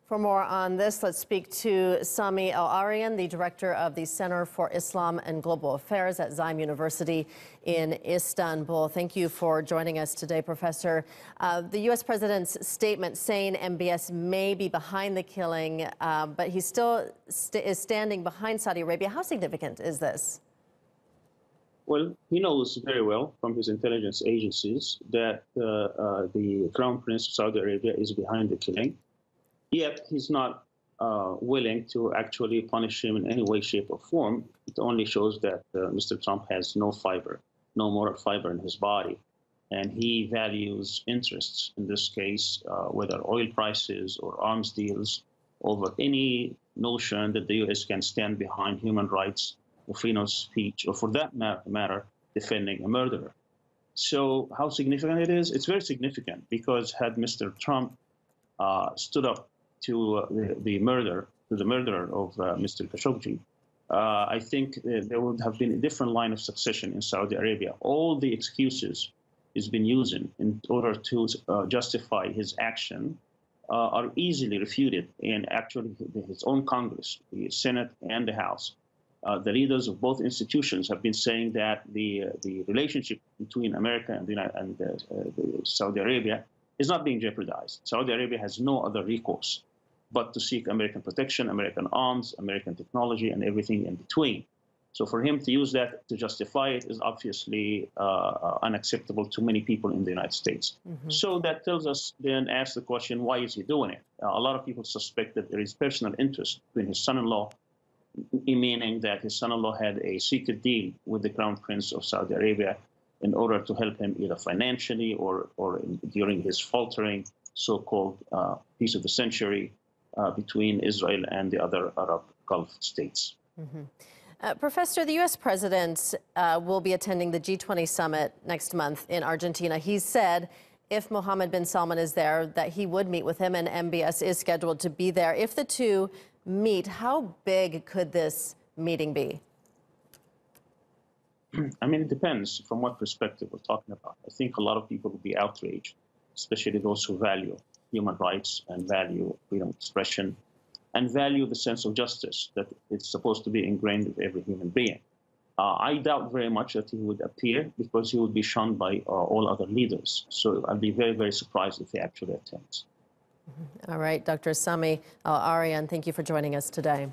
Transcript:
For more on this, let's speak to Sami Al-Arian, the director of the Center for Islam and Global Affairs at Zaim University in Istanbul. Thank you for joining us today, Professor. The U.S. president's statement saying MBS may be behind the killing, but he still is standing behind Saudi Arabia. How significant is this? Well, he knows very well from his intelligence agencies that the Crown Prince of Saudi Arabia is behind the killing. Yet he's not willing to actually punish him in any way, shape, or form. It only shows that Mr. Trump has no fiber, no moral fiber in his body. And he values interests, in this case, whether oil prices or arms deals, over any notion that the U.S. can stand behind human rights or freedom of speech, or for that matter, defending a murderer. So how significant it is? It's very significant, because had Mr. Trump stood up to the murderer of Mr. Khashoggi, I think there would have been a different line of succession in Saudi Arabia. All the excuses he's been using in order to justify his action are easily refuted, and actually his own Congress, the Senate and the House, the leaders of both institutions have been saying that the relationship between America and Saudi Arabia is not being jeopardized. Saudi Arabia has no other recourse but to seek American protection, American arms, American technology, and everything in between. So for him to use that to justify it is obviously unacceptable to many people in the United States. Mm-hmm. So that tells us, then ask the question, why is he doing it? A lot of people suspect that there is personal interest between his son-in-law, meaning that his son-in-law had a secret deal with the Crown Prince of Saudi Arabia in order to help him either financially or during his faltering so-called peace of the century between Israel and the other Arab Gulf states. Mm-hmm. Professor, the U.S. president will be attending the G20 summit next month in Argentina. He said if Mohammed bin Salman is there, that he would meet with him, and MBS is scheduled to be there. If the two meet, how big could this meeting be? I mean, it depends from what perspective we're talking about. I think a lot of people will be outraged, especially those who value human rights and value freedom of expression and value the sense of justice that it's supposed to be ingrained with every human being. I doubt very much that he would appear, because he would be shunned by all other leaders. So I'd be very, very surprised if he actually attends. All right, Dr. Sami Al-Arian, thank you for joining us today.